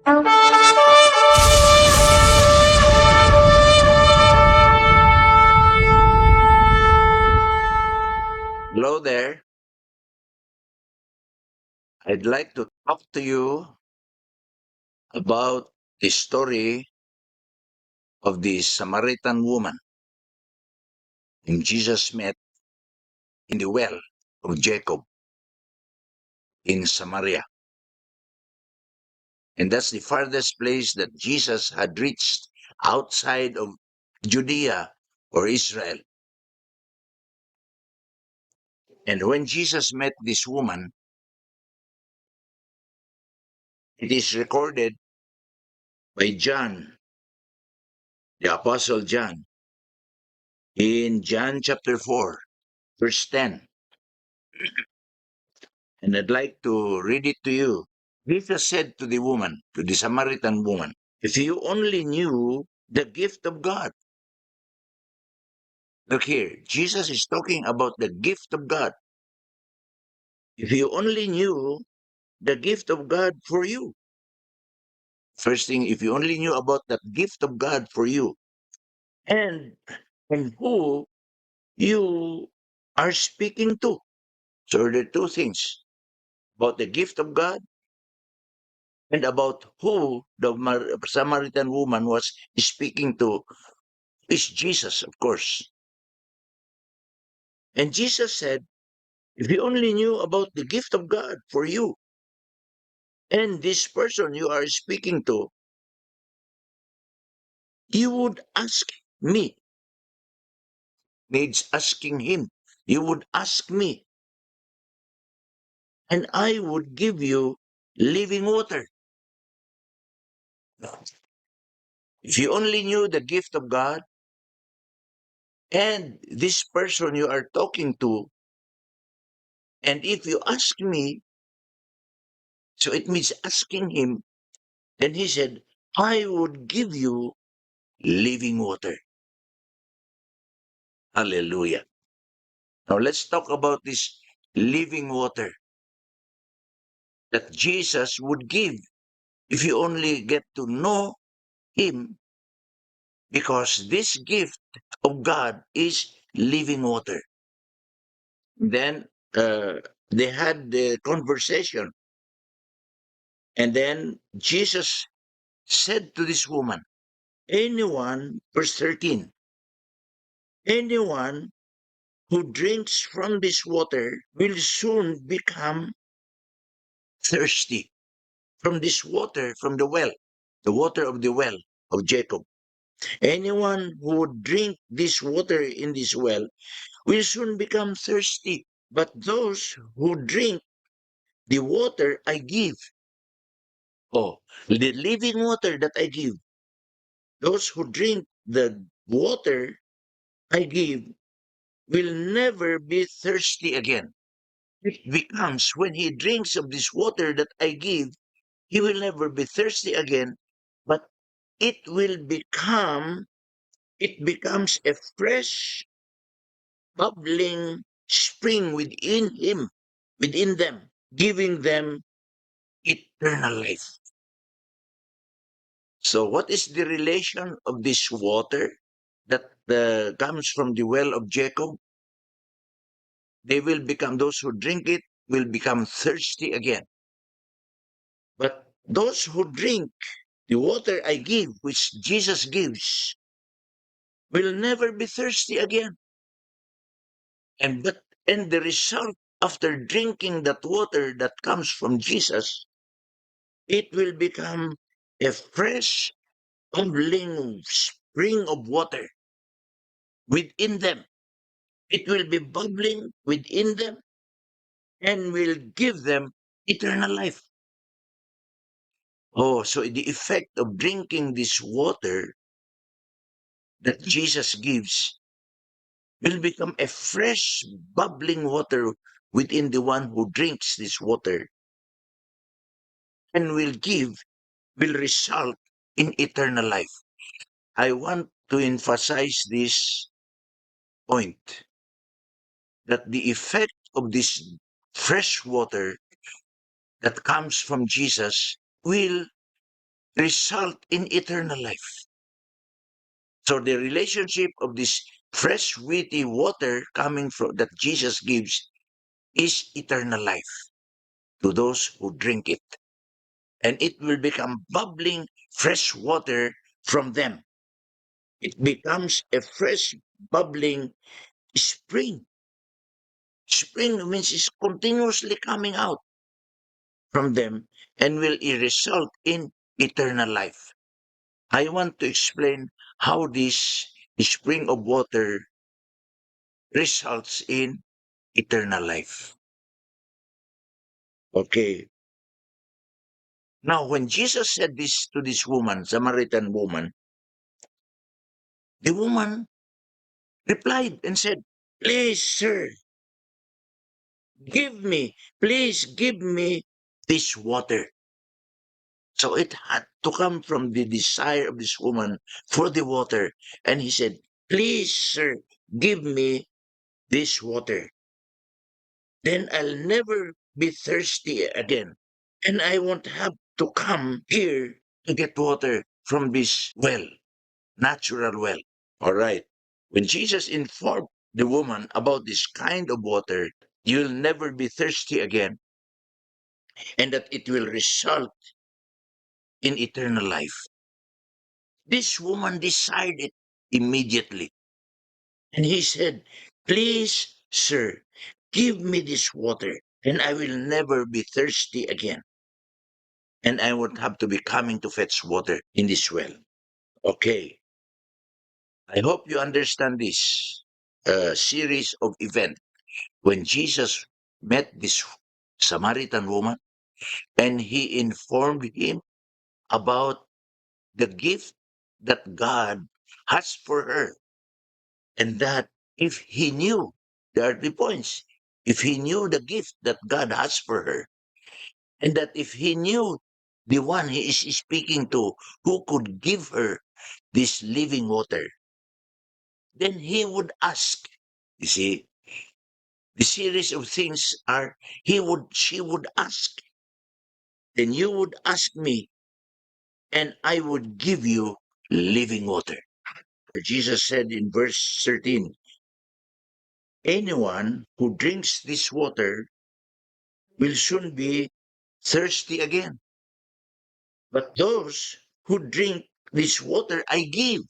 Hello there. I'd like to talk to you about the story of the Samaritan woman whom Jesus met in the well of Jacob in Samaria. And that's the farthest place that Jesus had reached outside of Judea or Israel. And when Jesus met this woman, it is recorded by John, the Apostle John, in John chapter 4, verse 10. And I'd like to read it to you. Jesus said to the woman, to the Samaritan woman, if you only knew the gift of God. Look here, Jesus is talking about the gift of God. If you only knew the gift of God for you. First thing, if you only knew about that gift of God for you and who you are speaking to. So there are two things about the gift of God and about who the Samaritan woman was speaking to is Jesus, of course. And Jesus said, if you only knew about the gift of God for you and this person you are speaking to, you would ask me. Needs asking him. You would ask me, and I would give you living water. If you only knew the gift of God and this person you are talking to, and if you ask me, so it means asking him, then he said, I would give you living water. Hallelujah. Now let's talk about this living water that Jesus would give if you only get to know him, because this gift of God is living water. Then they had the conversation, and then Jesus said to this woman, anyone, verse 13, anyone who drinks from this water will soon become thirsty from this water from the water of the well of Jacob. Anyone who would drink this water in this well will soon become thirsty. But those who drink the water I give, oh, the living water that I give, those who drink the water I give will never be thirsty again. It becomes when he drinks of this water that I give, he will never be thirsty again, but it will become, it becomes a fresh, bubbling spring within him, within them, giving them eternal life. So, what is the relation of this water that comes from the well of Jacob? They will become, those who drink it will become thirsty again. But those who drink the water I give, which Jesus gives, will never be thirsty again. And the result after drinking that water that comes from Jesus, it will become a fresh, bubbling spring of water within them. It will be bubbling within them and will give them eternal life. Oh, so the effect of drinking this water that Jesus gives will become a fresh, bubbling water within the one who drinks this water and will result in eternal life. I want to emphasize this point that the effect of this fresh water that comes from Jesus will result in eternal life. So the relationship of this fresh, witty water coming from that Jesus gives is eternal life to those who drink it. And it will become bubbling fresh water from them. It becomes a fresh, bubbling spring. Spring means it's continuously coming out from them and will result in eternal life. I want to explain how this spring of water results in eternal life. Okay. Now, when Jesus said this to this woman, Samaritan woman, the woman replied and said, "Please, sir, please give me this water." So it had to come from the desire of this woman for the water. And he said, "Please, sir, give me this water. Then I'll never be thirsty again. And I won't have to come here to get water from this well, natural well." All right. When Jesus informed the woman about this kind of water, you'll never be thirsty again, and that it will result in eternal life. This woman desired it immediately. And he said, "Please, sir, give me this water, and I will never be thirsty again. And I won't have to be coming to fetch water in this well." Okay. I hope you understand this series of events when Jesus met this Samaritan woman and he informed him about the gift that God has for her, and that if he knew, there are the points, if he knew the gift that God has for her, and that if he knew the one he is speaking to who could give her this living water, then he would ask. You see, the series of things are she would ask, then you would ask me, and I would give you living water. Jesus said in verse 13, "Anyone who drinks this water will soon be thirsty again. But those who drink this water I give,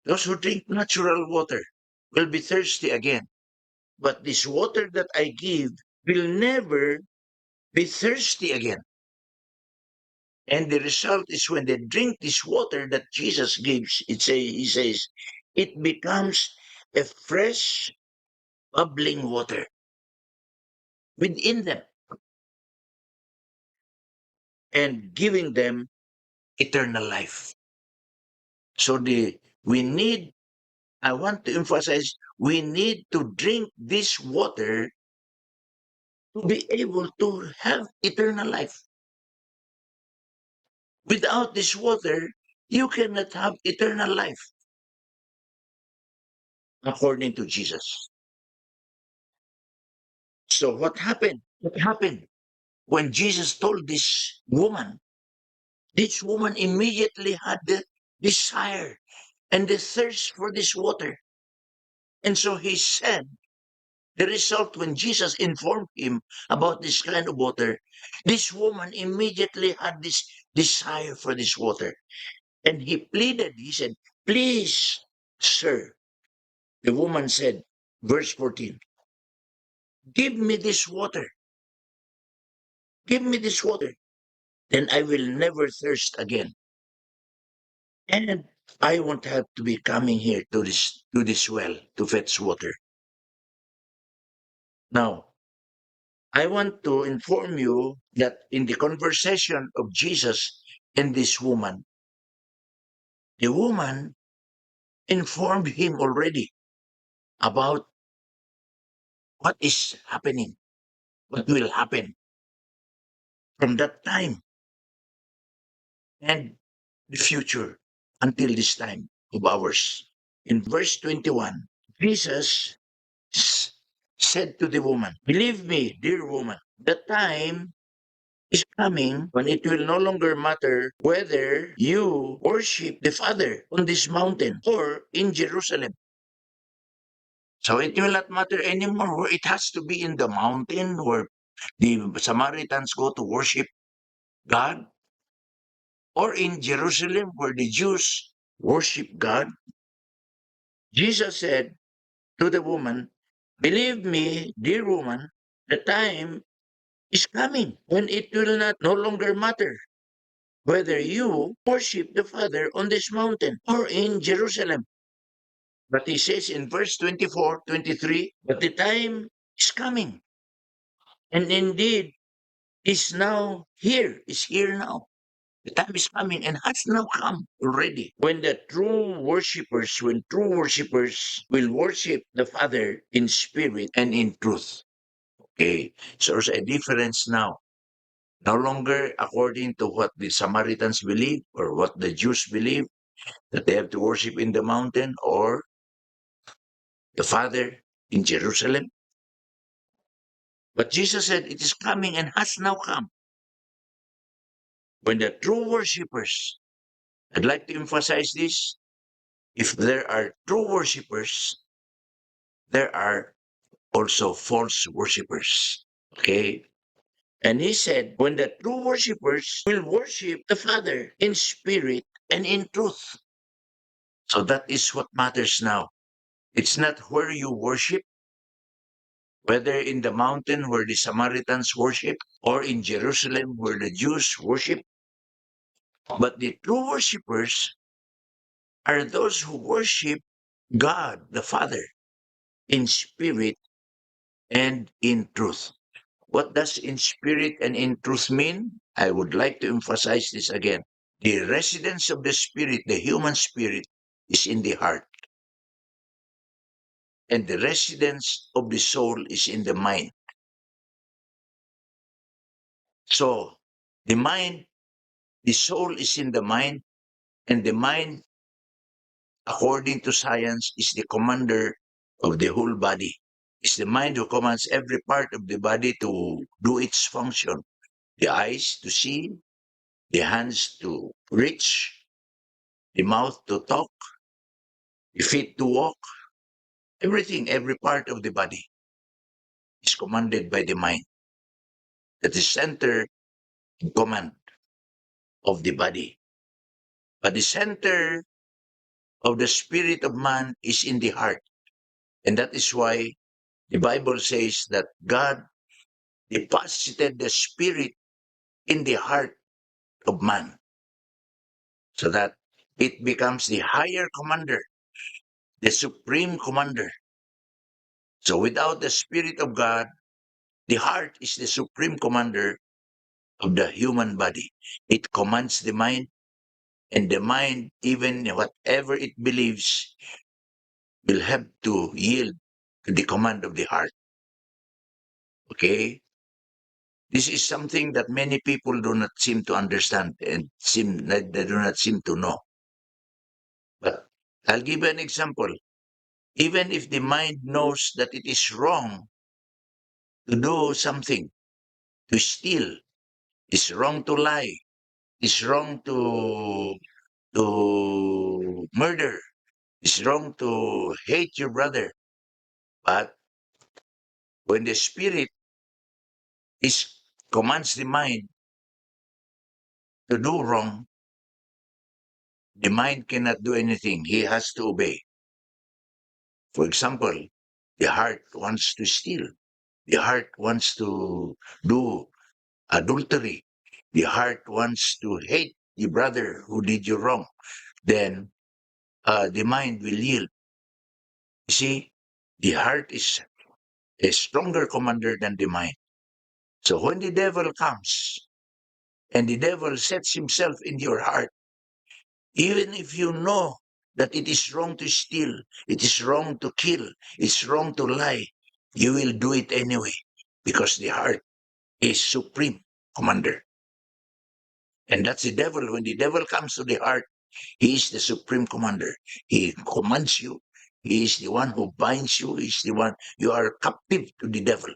those who drink natural water, will be thirsty again. But this water that I give will never be thirsty again." And the result is when they drink this water that Jesus gives, he says, it becomes a fresh, bubbling water within them and giving them eternal life. So we need, I want to emphasize, we need to drink this water to be able to have eternal life. Without this water, you cannot have eternal life, according to Jesus. So what happened? What happened? When Jesus told this woman immediately had the desire and the thirst for this water. And so he said, the result when Jesus informed him about this kind of water, this woman immediately had this desire for this water. And he pleaded, he said, "Please, sir." The woman said, verse 14, "Give me this water. Give me this water. Then I will never thirst again. And I won't have to be coming here to this well to fetch water." Now, I want to inform you that in the conversation of Jesus and this woman, the woman informed him already about what is happening, what will happen from that time and the future until this time of ours. In verse 21, Jesus s- said to the woman, "Believe me, dear woman, the time is coming when it will no longer matter whether you worship the Father on this mountain or in Jerusalem. So it will not matter anymore where it has to be in the mountain where the Samaritans go to worship God or in Jerusalem where the Jews worship God. Jesus said to the woman, "Believe me, dear woman, the time is coming when it will not no longer matter whether you worship the Father on this mountain or in Jerusalem." But he says in verse 24, 23, "But the time is coming, and indeed is here now. The time is coming and has now come already when true worshippers will worship the Father in spirit and in truth." Okay, so there's a difference now. No longer according to what the Samaritans believe or what the Jews believe, that they have to worship in the mountain or the Father in Jerusalem. But Jesus said it is coming and has now come when the true worshippers, I'd like to emphasize this, if there are true worshippers, there are also false worshippers. Okay? And he said, when the true worshippers will worship the Father in spirit and in truth. So that is what matters now. It's not where you worship, whether in the mountain where the Samaritans worship or in Jerusalem where the Jews worship, but the true worshippers are those who worship God the Father in spirit and in truth. What does in spirit and in truth mean? I would like to emphasize this again. The residence of the spirit, the human spirit, is in the heart, and the residence of the soul is in the mind. So, the mind, the soul is in the mind, and the mind, according to science, is the commander of the whole body. It's the mind who commands every part of the body to do its function. The eyes to see, the hands to reach, the mouth to talk, the feet to walk. Everything, every part of the body is commanded by the mind. That is center in command of the body. But the center of the spirit of man is in the heart. And that is why the Bible says that God deposited the spirit in the heart of man so that it becomes the higher commander, the supreme commander. So without the spirit of God, the heart is the supreme commander of the human body. It commands the mind, and the mind, even whatever it believes, will have to yield to the command of the heart. Okay? This is something that many people do not seem to understand and they do not seem to know. But I'll give you an example. Even if the mind knows that it is wrong to do something, to steal, it's wrong to lie, it's wrong to murder, it's wrong to hate your brother. But when the spirit is commands the mind to do wrong, the mind cannot do anything. He has to obey. For example, the heart wants to steal. The heart wants to do adultery. The heart wants to hate the brother who did you wrong. Then the mind will yield. You see, the heart is a stronger commander than the mind. So when the devil comes and the devil sets himself in your heart, even if you know that it is wrong to steal, it is wrong to kill, it's wrong to lie, you will do it anyway because the heart is supreme commander. And that's the devil. When the devil comes to the heart, he is the supreme commander. He commands you. He is the one who binds you. He's the one you are captive to the devil.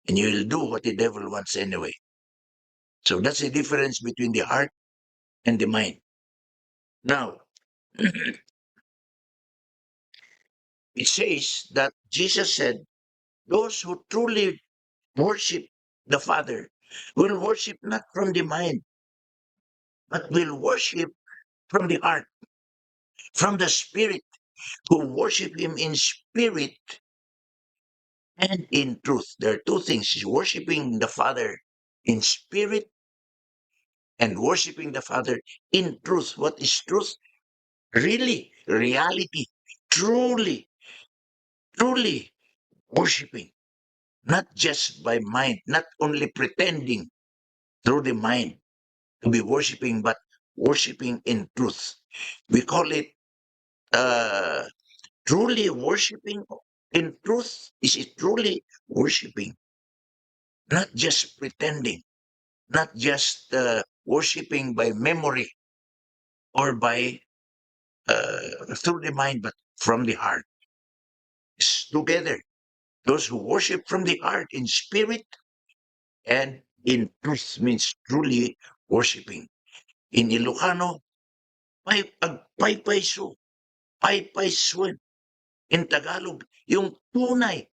And you will do what the devil wants anyway. So that's the difference between the heart and the mind. Now, it says that Jesus said, those who truly worship the Father will worship not from the mind, but will worship from the heart, from the Spirit, who worship Him in spirit and in truth. There are two things: worshiping the Father in spirit and worshiping the Father in truth. What is truth? Really, reality, truly, truly worshiping, not just by mind, not only pretending through the mind to be worshiping, but worshiping in truth. We call it uh, truly worshiping in truth. Is it truly worshiping? Not just pretending, not just worshiping by memory or by through the mind, but from the heart. It's together. Those who worship from the heart in spirit and in truth means truly worshiping. In Ilocano, paypayso, paypayswen. In Tagalog, yung tunay.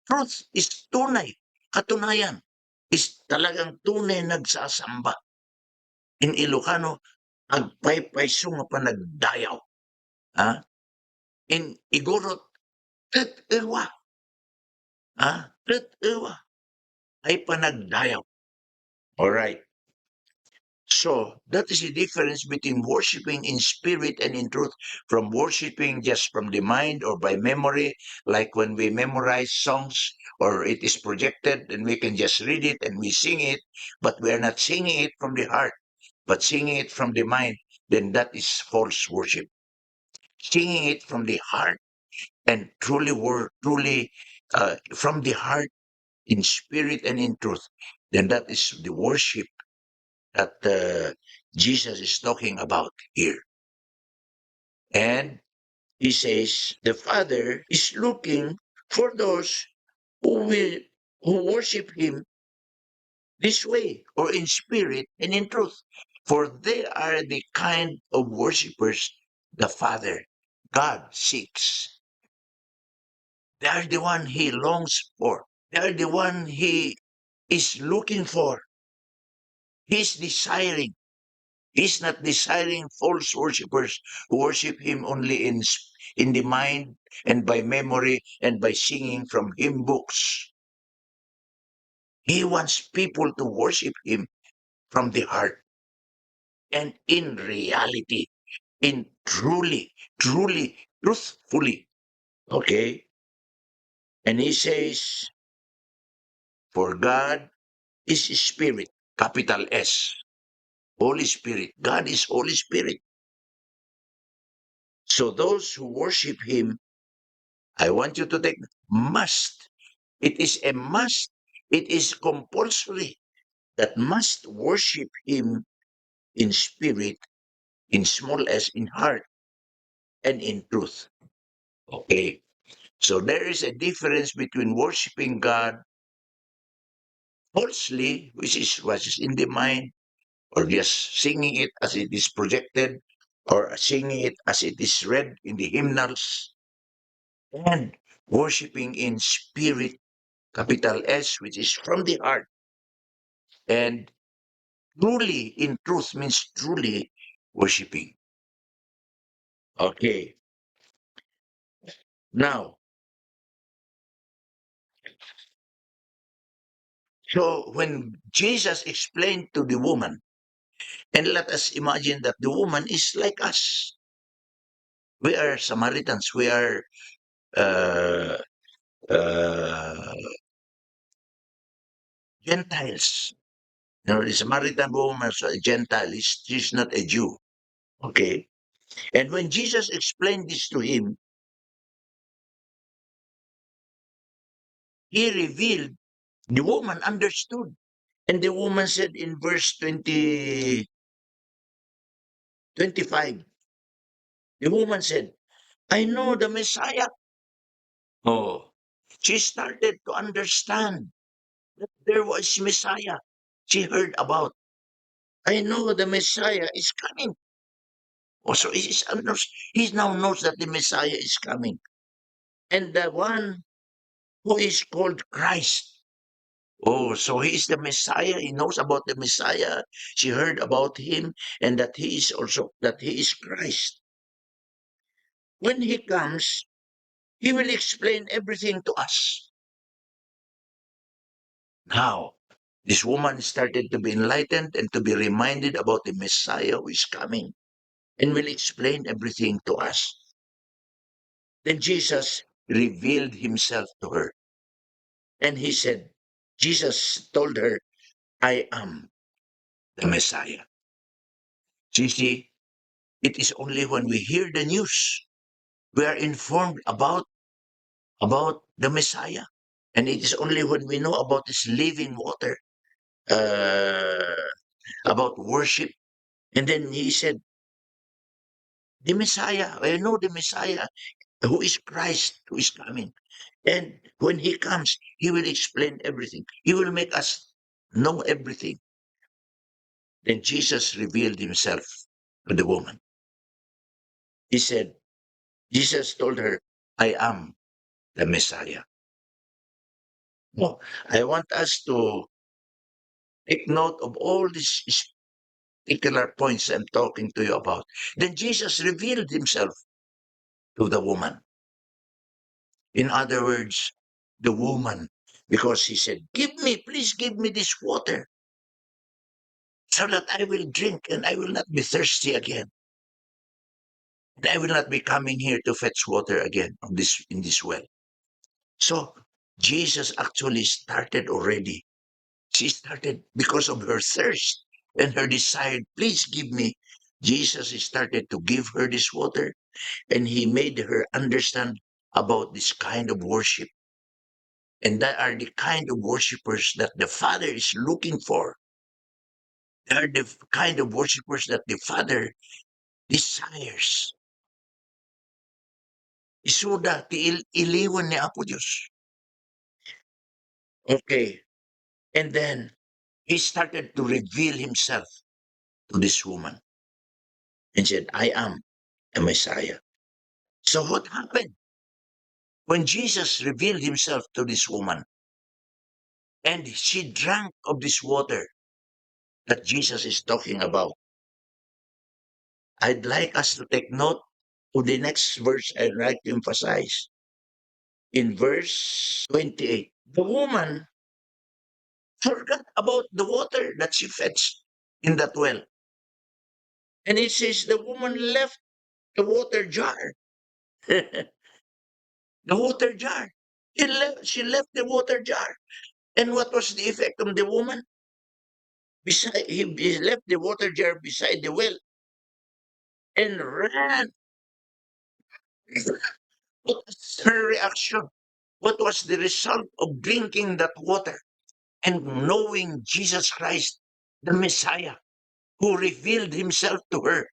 Truth is tunay. Katunayan is talagang tunay nagsasamba. In Ilocano, agpaypayso nga panagdayaw. Ha? In Igorot, tet ewa. Ha? Tet ewa. Ay panagdayaw. Alright. So that is the difference between worshiping in spirit and in truth, from worshiping just from the mind or by memory, like when we memorize songs or it is projected and we can just read it and we sing it, but we are not singing it from the heart, but singing it from the mind, then that is false worship. Singing it from the heart and truly from the heart in spirit and in truth, then that is the worship that Jesus is talking about here. And he says the Father is looking for those who will who worship him this way or in spirit and in truth. For they are the kind of worshippers the Father, God seeks. They are the one he longs for. They are the one he is looking for. He's desiring. He's not desiring false worshippers who worship him only in the mind and by memory and by singing from hymn books. He wants people to worship him from the heart and in reality, in truthfully. Okay? And he says, for God is spirit, capital S, Holy Spirit. God is Holy Spirit. So those who worship him, I want you to take must. It is a must. It is compulsory that must worship him in spirit, in small s, in heart, and in truth. Okay. So there is a difference between worshiping God falsely, which is what is in the mind, or just singing it as it is projected, or singing it as it is read in the hymnals, and worshiping in spirit, capital S, which is from the heart, and truly in truth means truly worshiping. Okay. Now, so when Jesus explained to the woman, and let us imagine that the woman is like us. We are Samaritans. We are uh, uh, Gentiles. You know, the Samaritan woman is a Gentile. She's not a Jew. Okay. And when Jesus explained this to him, he revealed, the woman understood. And the woman said in verse 25, the woman said, I know the Messiah. Oh, she started to understand that there was Messiah. She heard about, I know the Messiah is coming. Also, he now knows that the Messiah is coming. And the one who is called Christ. Oh, so he is the Messiah. He knows about the Messiah. She heard about him and that he is Christ. When he comes, he will explain everything to us. Now, this woman started to be enlightened and to be reminded about the Messiah who is coming and will explain everything to us. Then Jesus revealed himself to her. And he said, Jesus told her, I am the Messiah. See, it is only when we hear the news, we are informed about the Messiah. And it is only when we know about this living water, uh, about worship. And then he said, the Messiah, I know the Messiah, who is Christ, who is coming. And when he comes, he will explain everything. He will make us know everything. Then Jesus revealed himself to the woman. He said, Jesus told her, I am the Messiah. No, I want us to take note of all these particular points I'm talking to you about. Then Jesus revealed himself to the woman. In other words, the woman, because he said, please give me this water so that I will drink and I will not be thirsty again. And I will not be coming here to fetch water again in this well. So Jesus actually started already. She started because of her thirst and her desire. Please give me. Jesus started to give her this water and he made her understand about this kind of worship. And that are the kind of worshipers that the Father is looking for. They are the kind of worshipers that the Father desires. Isuda, iliwan ni Apo Diyos. Okay. And then he started to reveal himself to this woman and said, I am the Messiah. So what happened? When Jesus revealed himself to this woman and she drank of this water that Jesus is talking about, I'd like us to take note of the next verse I'd like to emphasize. In verse 28, the woman forgot about the water that she fetched in that well. And it says the woman left the water jar. The water jar. She left the water jar. And what was the effect of the woman? He left the water jar beside the well and ran. What was her reaction? What was the result of drinking that water and knowing Jesus Christ, the Messiah, who revealed himself to her?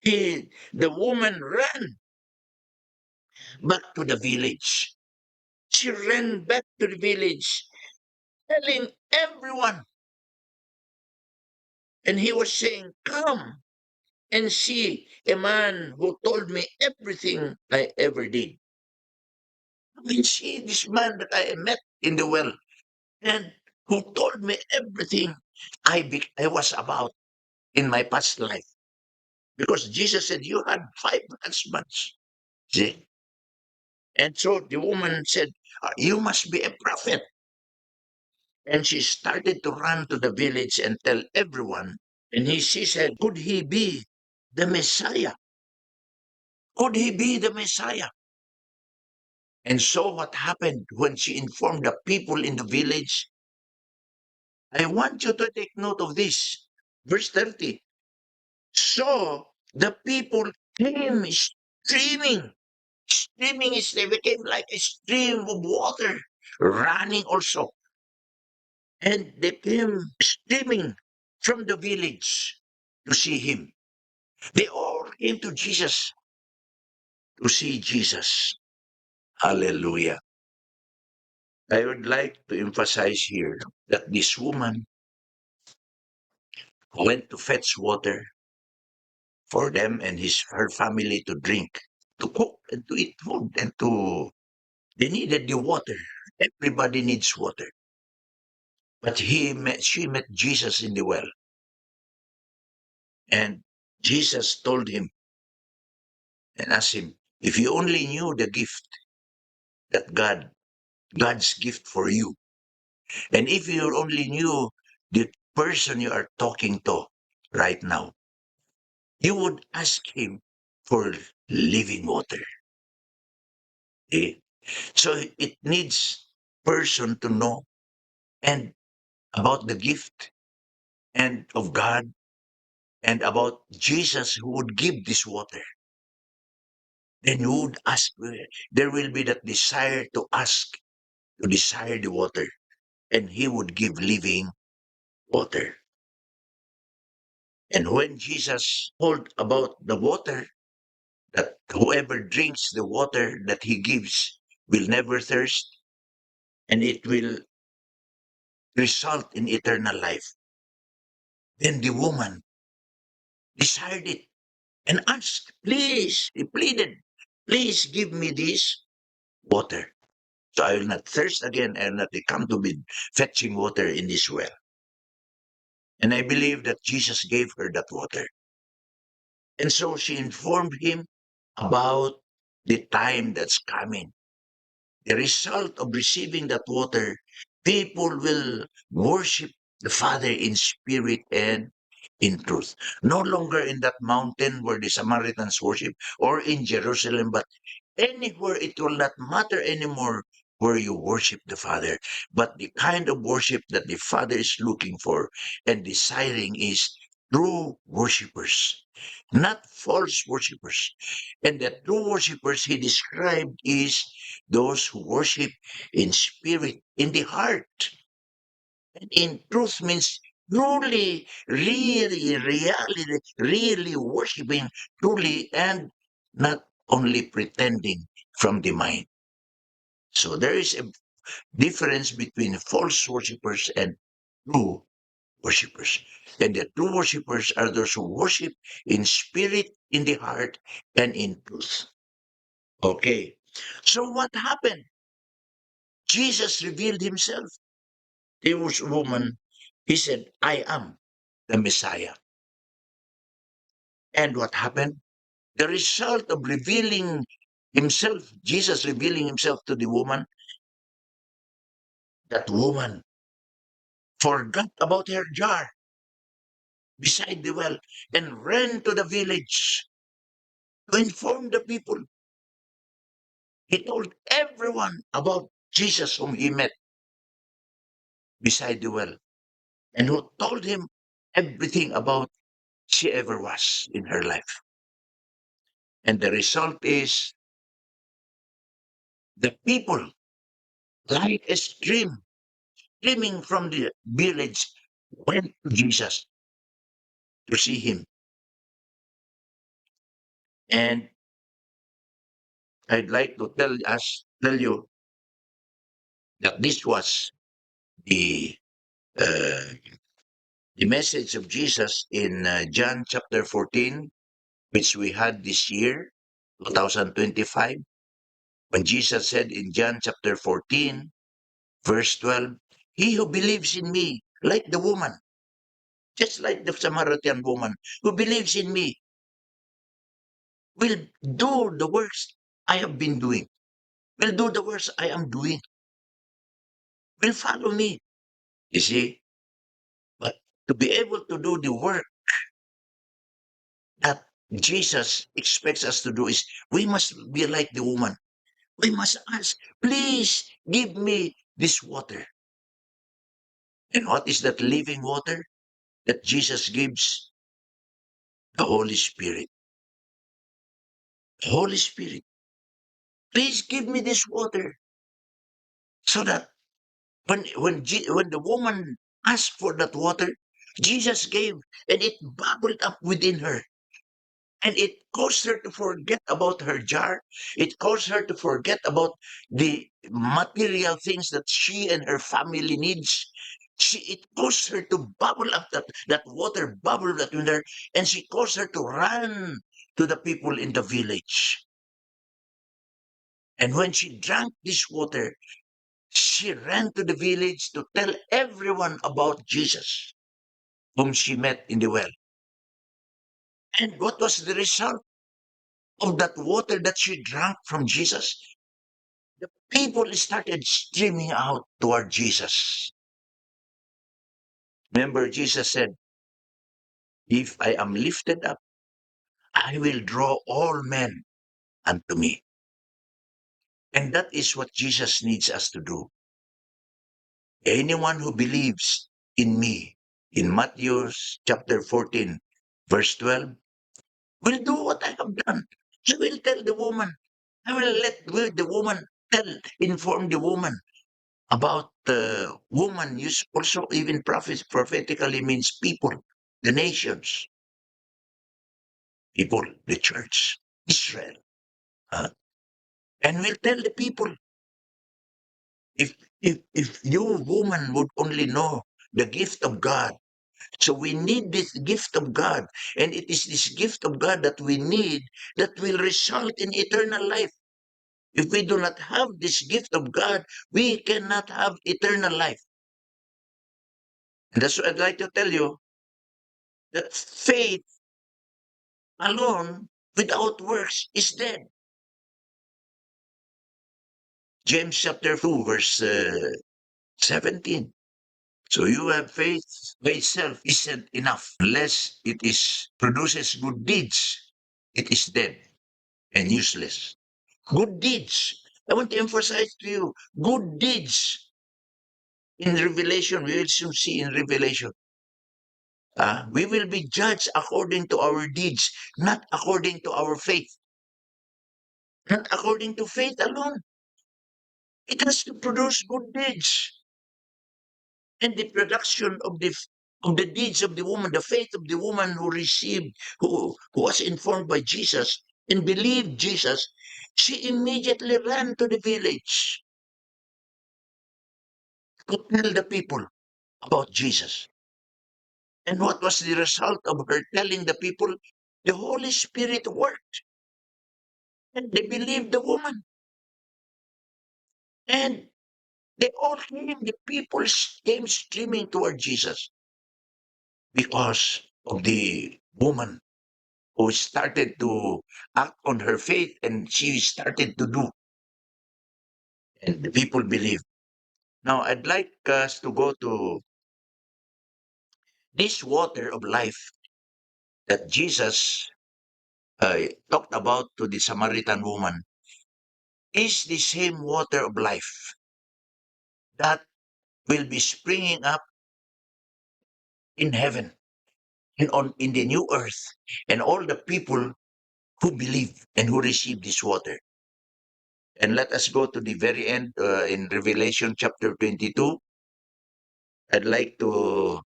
The woman ran back to the village. She ran back to the village, telling everyone. And he was saying, come and see a man who told me everything I ever did. I mean, see this man that I met in the well and who told me everything I was about in my past life. Because Jesus said, you had 5 husbands. See? And so the woman said, you must be a prophet. And she started to run to the village and tell everyone. And she said, could he be the Messiah? Could he be the Messiah? And so what happened when she informed the people in the village? I want you to take note of this. Verse 30. So the people came streaming. Streaming is they became like a stream of water, running also. And they came streaming from the village to see him. They all came to Jesus to see Jesus. Hallelujah. I would like to emphasize here that this woman went to fetch water for them and her family to drink, to cook and to eat food and to they needed the water. Everybody needs water. But she met Jesus in the well, and Jesus told him and asked him, if you only knew the gift that God's gift for you, and if you only knew the person you are talking to right now, you would ask him for living water. Eh? So it needs person to know and about the gift and of God and about Jesus who would give this water. Then you would ask, there will be that desire to ask, to desire the water, and he would give living water. And when Jesus told about the water, that whoever drinks the water that he gives will never thirst, and it will result in eternal life. Then the woman desired it and asked, please, he pleaded, please give me this water. So I will not thirst again and not come to be fetching water in this well. And I believe that Jesus gave her that water. And so she informed him about the time that's coming. The result of receiving that water, people will worship the Father in spirit and in truth. No longer in that mountain where the Samaritans worship or in Jerusalem, but anywhere. It will not matter anymore where you worship the Father, but the kind of worship that the Father is looking for and desiring is true worshipers, not false worshipers. And the true worshipers he described is those who worship in spirit, in the heart. And in truth means truly, really, reality, really worshiping truly and not only pretending from the mind. So there is a difference between false worshippers and true worshippers. And the true worshippers are those who worship in spirit, in the heart, and in truth. Okay. So what happened? Jesus revealed himself. There was a woman. He said, I am the Messiah. And what happened? The result of revealing himself, Jesus revealing himself to the woman, that woman forgot about her jar beside the well and ran to the village to inform the people. He told everyone about Jesus whom he met beside the well and who told him everything about she ever was in her life. And the result is the people, like a stream, streaming from the village, went to Jesus to see him. And I'd like to tell you that this was the uh, the message of Jesus in John chapter 14, which we had this year, 2025, when Jesus said in John chapter 14, verse 12, he who believes in me, like the woman, just like the Samaritan woman who believes in me, will do the works I have been doing, will do the works I am doing, will follow me. You see, but to be able to do the work that Jesus expects us to do is we must be like the woman. We must ask, please give me this water. And what is that living water that Jesus gives? The Holy Spirit. The Holy Spirit. Please give me this water so that when the woman asked for that water, Jesus gave and it bubbled up within her. And it caused her to forget about her jar. It caused her to forget about the material things that she and her family needs It caused her to bubble up, that water bubbled up in her, and she caused her to run to the people in the village. And when she drank this water, she ran to the village to tell everyone about Jesus, whom she met in the well. And what was the result of that water that she drank from Jesus? The people started streaming out toward Jesus. Remember, Jesus said, "If I am lifted up, I will draw all men unto me." And that is what Jesus needs us to do. Anyone who believes in me, in Matthew chapter 14, verse 12, will do what I have done. He will tell the woman. I will let the woman inform the woman about the woman. Use also even prophets prophetically means people, the nations, people, the church, Israel. huh? And will tell the people, if if you woman would only know the gift of God. So we need this gift of God, and it is this gift of God that we need that will result in eternal life. If we do not have this gift of God, we cannot have eternal life. And that's what I'd like to tell you, that faith alone without works is dead. James chapter 2, verse 17. So you have faith by itself isn't enough unless it is produces good deeds. It is dead and useless. Good deeds. I want to emphasize to you, good deeds in Revelation. We will soon see in Revelation. We will be judged according to our deeds, not according to our faith. Not according to faith alone. It has to produce good deeds. And the production of the deeds of the woman, the faith of the woman who received, who was informed by Jesus and believed Jesus, she immediately ran to the village to tell the people about Jesus. And what was the result of her telling the people? The Holy Spirit worked, and they believed the woman. And they all came, the people came streaming toward Jesus because of the woman who started to act on her faith, and she started to do, and the people believed. Now, I'd like us to go to this water of life that Jesus talked about to the Samaritan woman is the same water of life that will be springing up in heaven and on in the new earth, and all the people who believe and who receive this water. And let us go to the very end in Revelation chapter 22. I'd like to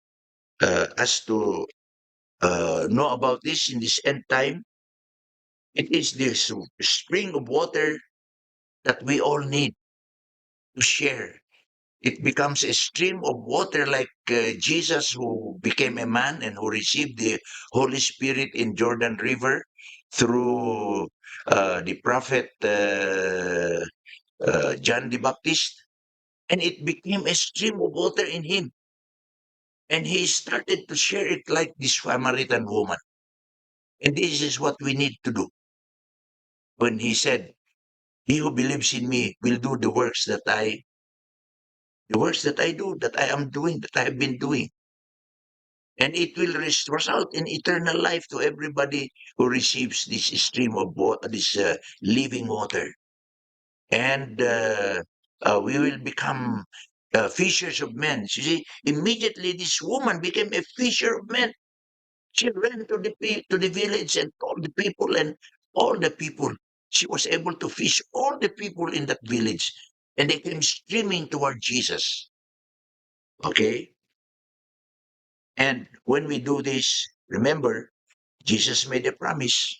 us to know about this in this end time. It is this spring of water that we all need to share. It becomes a stream of water like Jesus, who became a man and who received the Holy Spirit in Jordan River through the prophet John the Baptist. And it became a stream of water in him. And he started to share it like this Samaritan woman. And this is what we need to do. When he said, "He who believes in me will do the works that I do, that I am doing, that I have been doing." And it will result in eternal life to everybody who receives this stream of water, this living water. And we will become fishers of men. You see, immediately this woman became a fisher of men. She ran to to the village and told the people, and all the people. She was able to fish all the people in that village, and they came streaming toward Jesus. Okay, and when we do this, remember, Jesus made a promise.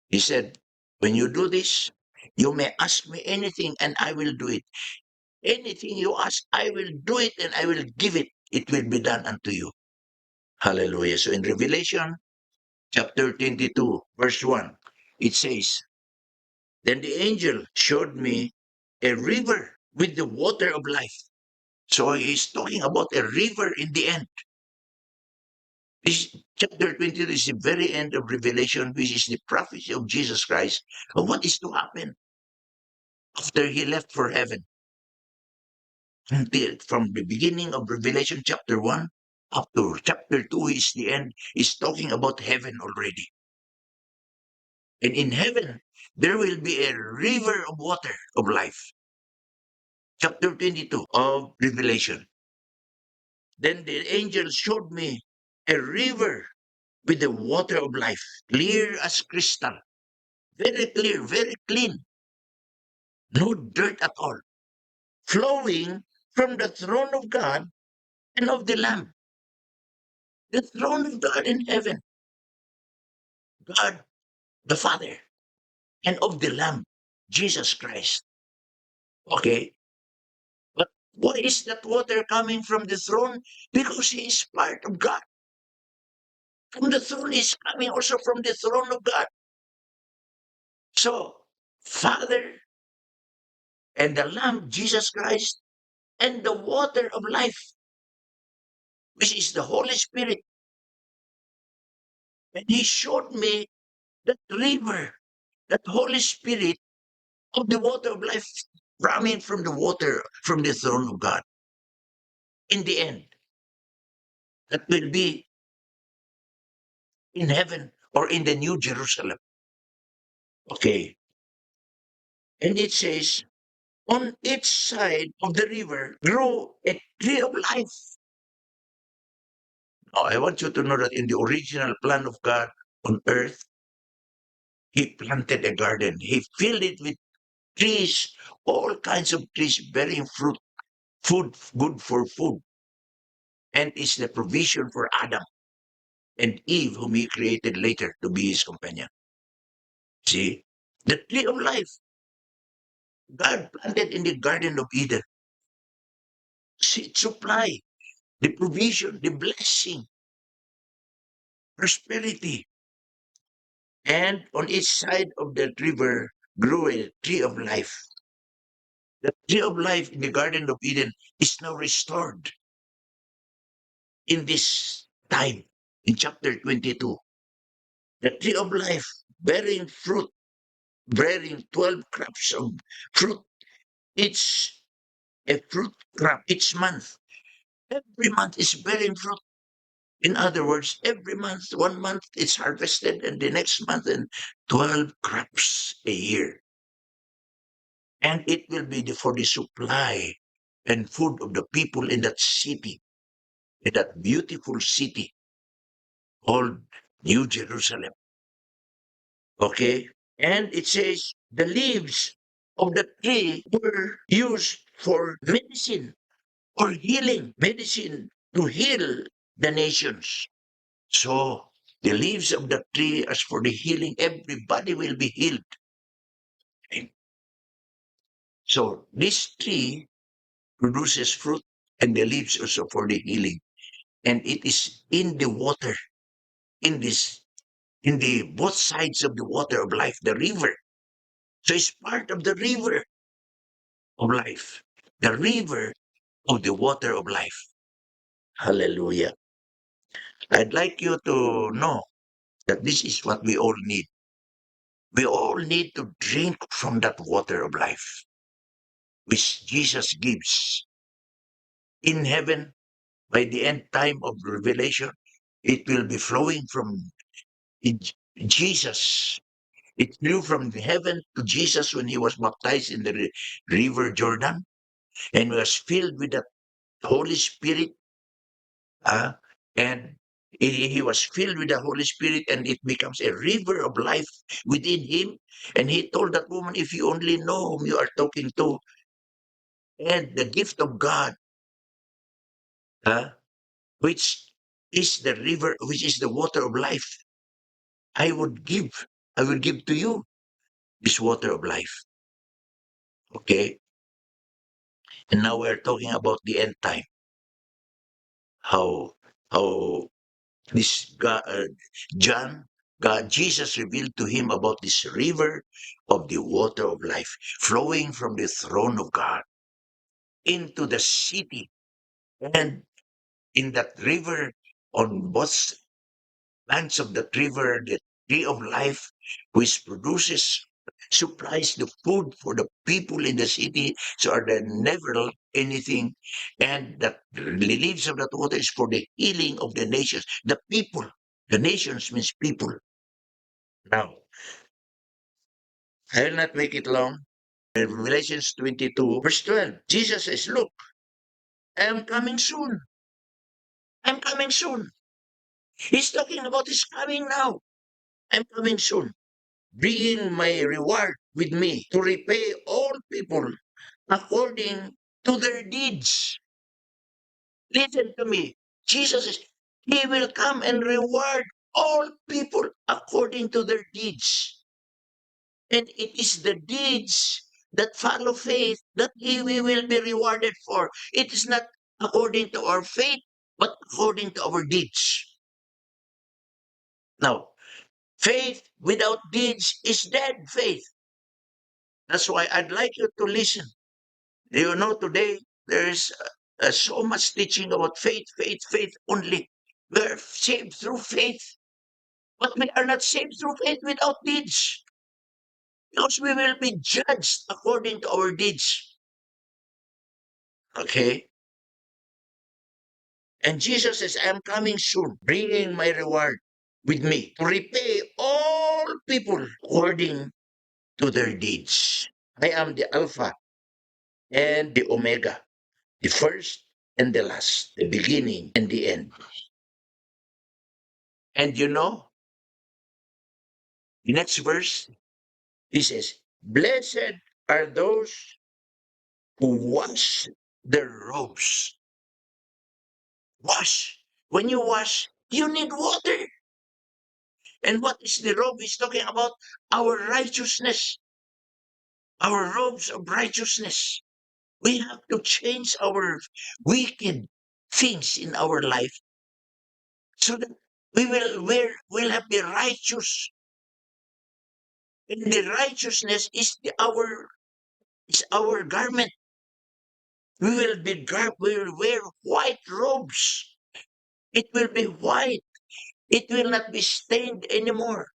He said, "When you do this, you may ask me anything, and I will do it." Anything you ask, I will do it and I will give it. It will be done unto you. Hallelujah. So in Revelation chapter 22, verse 1, it says, Then the angel showed me a river with the water of life. So he's talking about a river in the end. This chapter 22 is the very end of Revelation, which is the prophecy of Jesus Christ of what is to happen after he left for heaven. Until from the beginning of Revelation chapter 1 up to chapter 2 is the end, is talking about heaven already. And in heaven, there will be a river of water of life. Chapter 22 of Revelation. Then the angel showed me a river with the water of life, clear as crystal, very clear, very clean, no dirt at all, flowing from the throne of God and of the Lamb. The throne of God in heaven, God the Father, and of the Lamb, Jesus Christ. Okay, but why is that water coming from the throne? Because he is part of God. From the throne is coming also from the throne of God. So, Father and the Lamb, Jesus Christ, and the water of life, which is the Holy Spirit. And he showed me that river, that Holy Spirit of the water of life coming from the water from the throne of God. In the end, that will be in heaven or in the New Jerusalem. Okay. And it says, on each side of the river grew a tree of life. Now, I want you to know that in the original plan of God on earth, he planted a garden. He filled it with trees, all kinds of trees bearing fruit, food, good for food, and is the provision for Adam and Eve, whom he created later to be his companion. See, the tree of life, God planted in the Garden of Eden. See, supply, the provision, the blessing, prosperity. And on each side of that river grew a tree of life. The tree of life in the Garden of Eden is now restored in this time, in chapter 22. The tree of life bearing fruit, bearing 12 crops of fruit, each a fruit crop each month. Every month is bearing fruit. In other words, every month, 1 month it's harvested, and the next month, and 12 crops a year. And it will be for the supply and food of the people in that city, in that beautiful city called New Jerusalem. Okay? And it says the leaves of the tree were used for medicine or healing, medicine to heal the nations. So the leaves of the tree, as for the healing, everybody will be healed. Okay? So this tree produces fruit and the leaves also for the healing. And it is in the water, in this, in the both sides of the water of life, the river. So it's part of the river of life, the river of the water of life. Hallelujah. I'd like you to know that this is what we all need. We all need to drink from that water of life, which Jesus gives in heaven by the end time of Revelation. It will be flowing from it- Jesus. It flew from heaven to Jesus when he was baptized in the river Jordan and was filled with the Holy Spirit. Uh, and he was filled with the Holy Spirit, and it becomes a river of life within him. And he told that woman, if you only know whom you are talking to, and the gift of God, uh, which is the river, which is the water of life, I would give, I will give to you this water of life. Okay. And now we're talking about the end time. How how this God, John, God, Jesus revealed to him about this river of the water of life flowing from the throne of God into the city. And in that river, on both banks of that river, the tree of life, which produces, supplies the food for the people in the city, so they never lack anything. And that the leaves of that water is for the healing of the nations, the people. The nations means people. Now, I will not make it long. In Revelations 22, verse 12, Jesus says, "Look, I am coming soon. I'm coming soon." He's talking about his coming now. I'm coming soon, bringing my reward with me to repay all people according to their deeds. Listen to me. Jesus is, he will come and reward all people according to their deeds. And it is the deeds that follow faith that we will be rewarded for. It is not according to our faith, but according to our deeds. Now, faith without deeds is dead faith. That's why I'd like you to listen. You know, today there's so much teaching about faith, faith, faith only. We're saved through faith, but we are not saved through faith without deeds, because we will be judged according to our deeds. Okay? And Jesus says, I am coming soon, bringing my reward with me to repay all people according to their deeds. I am the Alpha and the Omega, the first and the last, the beginning and the end. And you know, the next verse, he says, "Blessed are those who wash their robes." Wash. When you wash, you need water. And what is the robe? He's talking about our righteousness, our robes of righteousness. We have to change our wicked things in our life so that we'll have the righteous. And the righteousness is our garment. We will wear white robes. It will be white. It will not be stained anymore.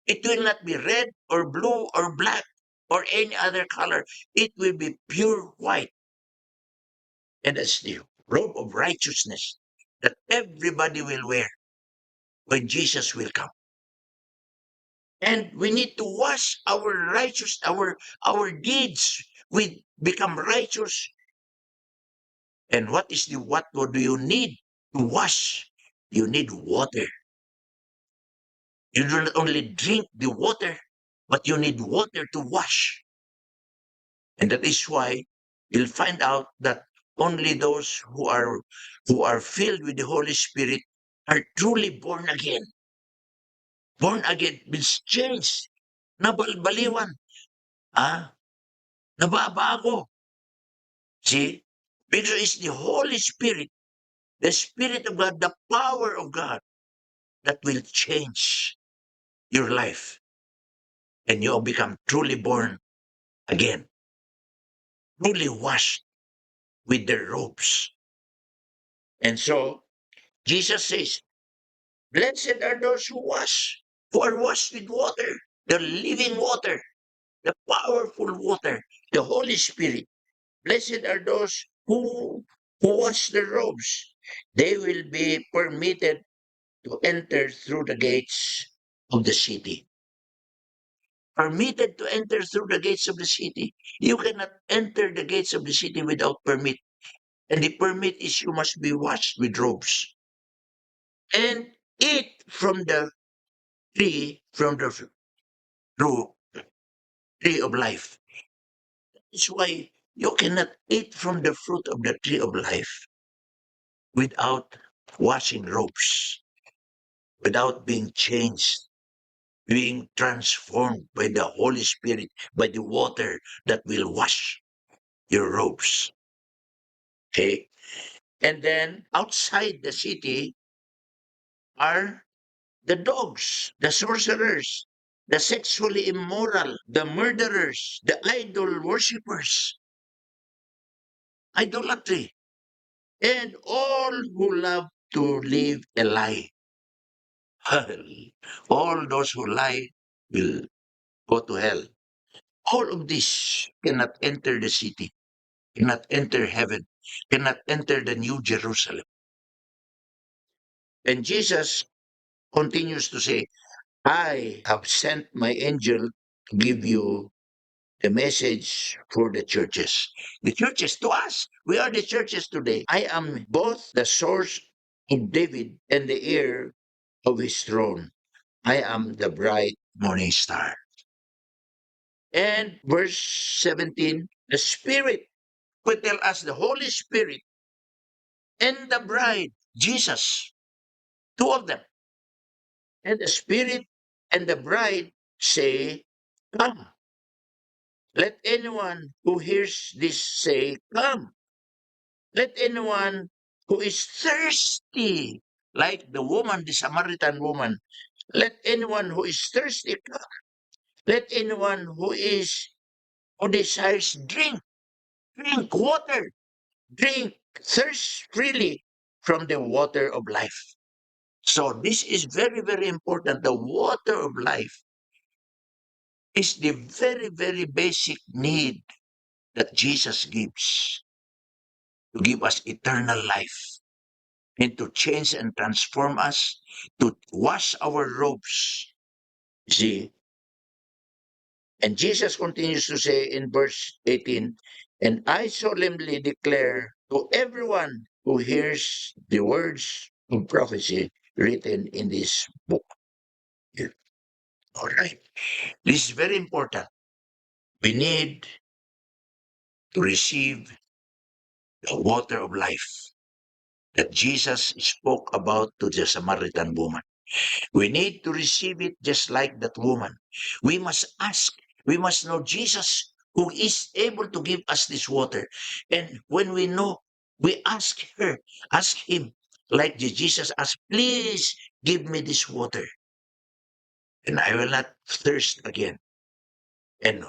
It will not be red or blue or black or any other color. It will be pure white. And that's the robe of righteousness that everybody will wear when Jesus will come. And we need to wash our deeds. We become righteous. And what do you need to wash? You need water. You do not only drink the water, but you need water to wash. And that is why you'll find out that only those who are filled with the Holy Spirit are truly born again. Born again means changed, nabalbaliwan, ah, nababago. See? Because it's the Holy Spirit, the Spirit of God, the power of God that will change your life, and you'll become truly born again, truly washed with the robes. And so Jesus says, "Blessed are those who are washed with water, the living water, the powerful water, the Holy Spirit. Blessed are those who wash their robes. They will be permitted to enter through the gates of the city." Permitted to enter through the gates of the city. You cannot enter the gates of the city without permit. And the permit is you must be washed with robes and eat from the true tree of life. That's why you cannot eat from the fruit of the tree of life without washing robes, without being changed, being transformed by the Holy Spirit, by the water that will wash. your robes. Okay? And then outside the city are the dogs, the sorcerers, the sexually immoral, the murderers, the idol worshippers, idolatry, and all who love to live a lie. All those who lie will go to hell. All of this cannot enter the city, cannot enter heaven, cannot enter the new Jerusalem. And Jesus continues to say, I have sent my angel to give you the message for the churches. The churches to us. We are the churches today. I am both the source of David and the heir of his throne. I am the bright morning star. And verse 17, the Spirit will tell us the Holy Spirit and the bride, Jesus, two of them. And the Spirit and the bride say, come. Let anyone who hears this say, come. Let anyone who is thirsty, like the woman, the Samaritan woman, let anyone who is thirsty come. Let anyone who desires drink water, drink, thirst freely from the water of life. So this is very, very important. The water of life is the very, very basic need that Jesus gives to give us eternal life and to change and transform us, to wash our robes. See, and Jesus continues to say in verse 18, and I solemnly declare to everyone who hears the words of prophecy written in this book. Here. All right. This is very important. We need to receive the water of life that Jesus spoke about to the Samaritan woman. We need to receive it just like that woman. We must ask. We must know Jesus who is able to give us this water. And when we know, we ask him, like Jesus asked, please give me this water and I will not thirst again. And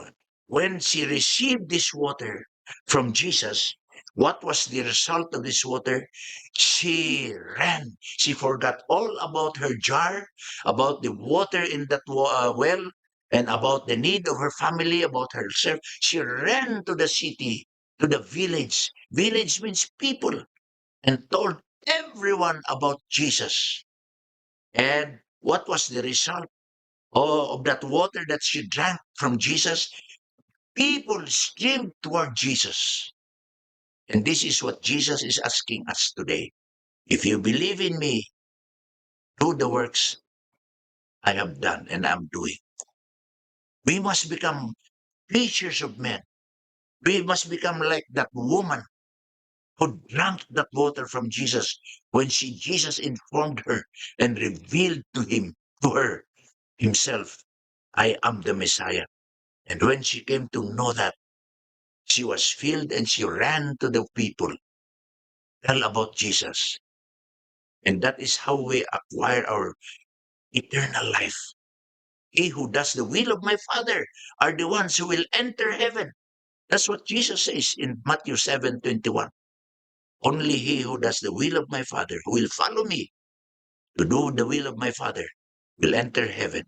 when she received this water from Jesus, what was the result of this water? She ran. She forgot all about her jar, about the water in that well, and about the need of her family, about herself. She ran to the city, to the village. Village means people, and told everyone about Jesus. And what was the result of that water that she drank from Jesus? People stream toward Jesus. And this is what Jesus is asking us today. If you believe in me, do the works I have done and I'm doing. We must become preachers of men. We must become like that woman who drank that water from Jesus when Jesus informed her and revealed to her himself, I am the Messiah. And when she came to know that, she was filled and she ran to the people, tell about Jesus. And that is how we acquire our eternal life. He who does the will of my Father are the ones who will enter heaven. That's what Jesus says in Matthew 7:21. Only he who does the will of my Father, who will follow me to do the will of my Father, will enter heaven.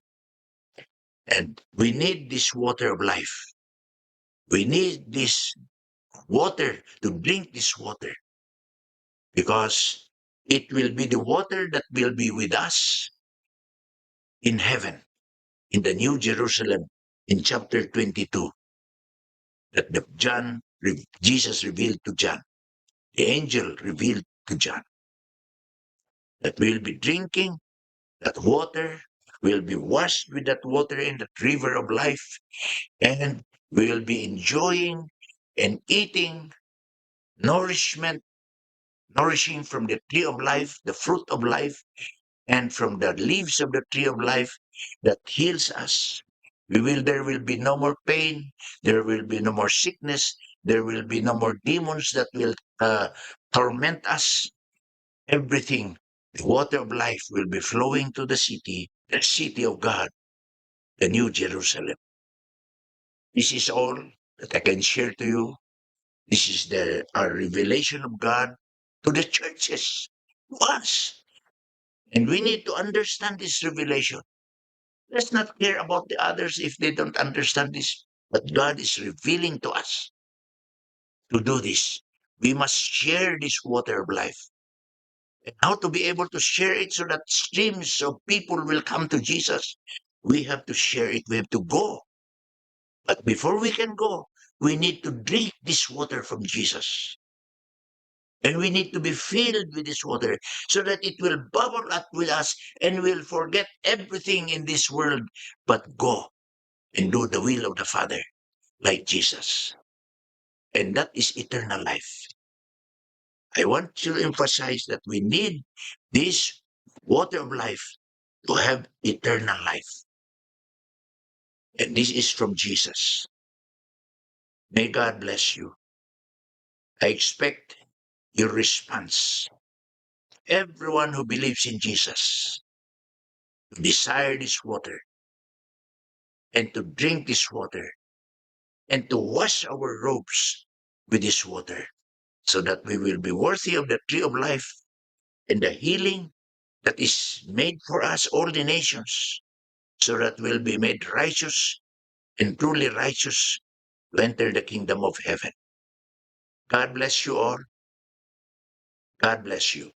And we need this water of life. We need this water to drink this water because it will be the water that will be with us in heaven, in the New Jerusalem, in chapter 22, that Jesus revealed to John, the angel revealed to John, that we will be drinking that water, we will be washed with that water in that river of life, and we will be enjoying and eating nourishment, nourishing from the tree of life, the fruit of life, and from the leaves of the tree of life that heals us. There will be no more pain. There will be no more sickness. There will be no more demons that will torment us. Everything, the water of life will be flowing to the city of God, the New Jerusalem. This is all that I can share to you. This is our revelation of God to the churches, to us. And we need to understand this revelation. Let's not care about the others if they don't understand this. But God is revealing to us to do this. We must share this water of life. And how to be able to share it so that streams of people will come to Jesus? We have to share it. We have to go. But before we can go, we need to drink this water from Jesus. And we need to be filled with this water so that it will bubble up with us and we'll forget everything in this world but go and do the will of the Father like Jesus. And that is eternal life. I want to emphasize that we need this water of life to have eternal life. And this is from Jesus. May God bless you. I expect your response. Everyone who believes in Jesus to desire this water and to drink this water and to wash our robes with this water so that we will be worthy of the tree of life and the healing that is made for us, all the nations, so that we'll be made righteous and truly righteous to enter the kingdom of heaven. God bless you all. God bless you.